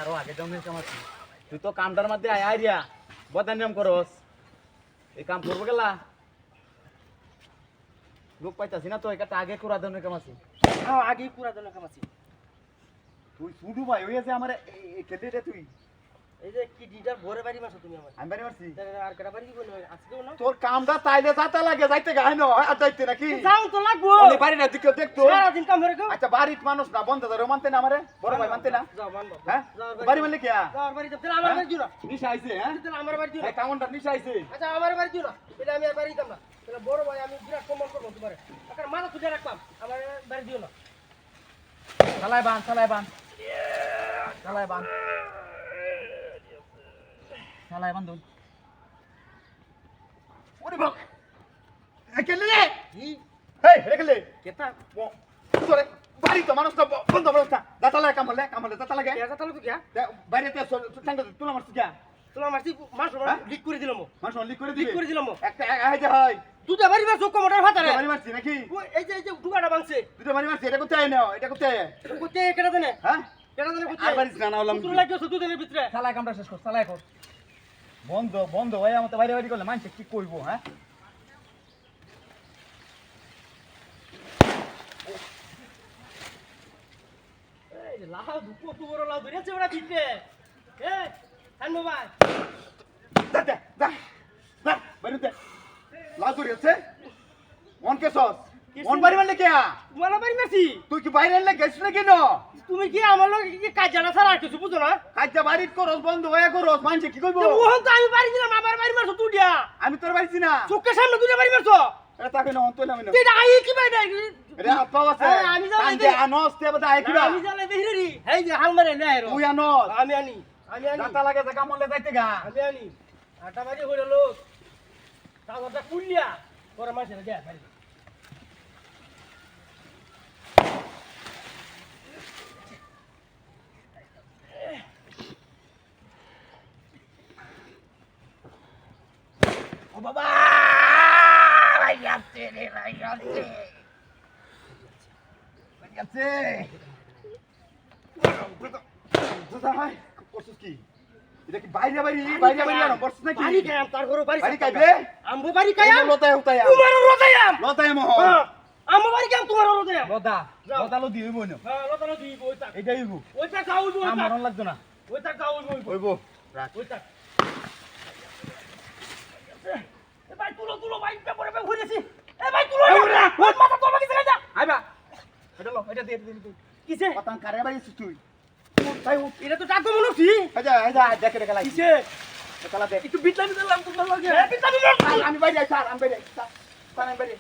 আরো আগে তুই তো কামটার মধ্যে আইরিয়া বদার নিয়ম করস এই কাম করবো গেলা লোক পাইতাছি না তো একটা আগে কুড়া দেনের কাম আছে আগে পুরা জনের কাম আছে। তুই শুধু ভাই হইয়াছে আমার খেতে রে তুই এই যে কি ডিটার ভরে বাড়ি মারছো তুমি আমার। আমি বাড়ি মারছি আর কেটা বাড়ি কি বলবো আজকেও না? তোর কামটা তাইলে যাতে লাগে যাইতে গায় না আর যাইতে নাকি যাও তো লাগবো। ওই বাড়ি না দিকে দেখতো সারা দিন কাম করে গো। আচ্ছা বাড়ির মানুষ না বন্ধ ধরে মানতে না আমারে বড় ভাই মানতে না যাও মানবো। হ্যাঁ বাড়ি মানলে কি যাও বাড়ি যাও আমার বাড়ি দিও না। নিশা আইছে হ্যাঁ তাহলে আমার বাড়ি দিও না। এই কামনটা নিশা আইছে আচ্ছা আমার বাড়ি দিও না। এটা আমি আর বাড়ি দিতাম না। তাহলে বড় ভাই আমি বিরাট সম্মান করব তোমারে। এখন মাথা তুলে রাখলাম। আমার বাড়ি দিও না। চালাই বান চালাই বান চালাই বান চালাই বান দুন ওরে বাপ একেলে রে কি হেই একেলে কেতা তোরে বাড়ি তো মানুষ তো বন্ধ বন্ধ দাতা লাগে কাম হলে দাতা লাগে কেতা তালু তো কি বাইরেতে সঙ্গে তুলা মারছিস কি তোলা মারছি মাস লিক করে দিলাম। মানুষ লিক করে লিক দিবি করে দিলাম। একটা এই যে হয় দুটা বাড়ি মারছো কমটার ভাতারে। বাড়ি মারছি নাকি এই যে দুগাটা ভাঙছে। দুটো বাড়ি মারছি এটা কোথায় নাও এটা কোথায় কোতে কেটা দেনে? হ্যাঁ কেটা দেনে কোতে? আর বাড়ি না হলাম তুই লাগিয়েছো দুদিনের ভিতরে। চালাই কামটা শেষ কর চালাই কর বন্ধ বন্ধ হয়ে আমার বাইরে বাইরে করলে মানুষ কি কইবো হ্যাঁ এই লাউ দুপো পুরো লাউ ধরেছে ওরা ভিতরে। এ হান মোবাইল। দা দা দা দা বাইরে দে লাজুরি আছে মন কে সস মন বাড়ি মারলে কে তোমার বাড়ি মারছি। তুই কি বাইরে এলে গেছিস না কেন তুমি কি আমার লগে কি কাজ জানা ছাড়া আর কিছু বুঝো না? কাজটা বাড়ির করস বন্ধ হয়ে করস মানুষ কি কইবো ওহন তো আমি বাড়ি দিলাম আমার বাড়ি মারছো তুই দিয়া। আমি তোর বাড়িছি না চোখের সামনে দুটা বাড়ি মারছো। এটা তাকে না অন্তল আমি না তুই আই কি বাড়ি নাই? এটা পাও আছে আমি যাই কান্দে আনস তে বদা আই কিবা আমি জালে বেহিরি। এই যে হাল মারে নাই রো। তুই আনস আমি আনি। দাতা লাগে যে কামলে যাইতে গা আমি আনি। আটা বাড়ি হইলো লোক। তাওটা কুলিয়া পরে মাসে দেয়া বাড়ি। ও বাবা ভাইয়াতে রে ভাইয়াতে ভাইয়াতে দাদা ভাই কসুস কি এটা কি বাইরে বাইরে না বসছ নাকি বাড়ি কায়াম তার ঘরে বাড়ি বাড়ি কাইবে আমবো বাড়ি কায়াম লতায় উতায়া তোমার রোদায়াম লতায় মোহ আমবো বাড়ি কায়াম তোমার রোদায়াম লতা লতা লদি হইব না হ্যাঁ লতানো দিব ওইটা এটা হইব ওইটা যাওইবো আমার মন লাগতো না ওইটা যাওইবো হইব রাখ ওইটা এ ভাই তুলো ভাই পে পরে ঘুরেছি এ ভাই তুলো না ওই মাথা তোর বাকি চলে যা আইবা এটা লো এটা দিয়ে দে কিসে পাতান কারে বাড়ি তুই তাই এটা তো টাকা মনে হচ্ছি আজা দেখে দেখে লাগি কিসে কালা দেখ একটু বিটলামি দিলাম তোমার লগে বিটলামি আমি বাইরে স্যার আমি বাইরে স্যার আমি বাইরে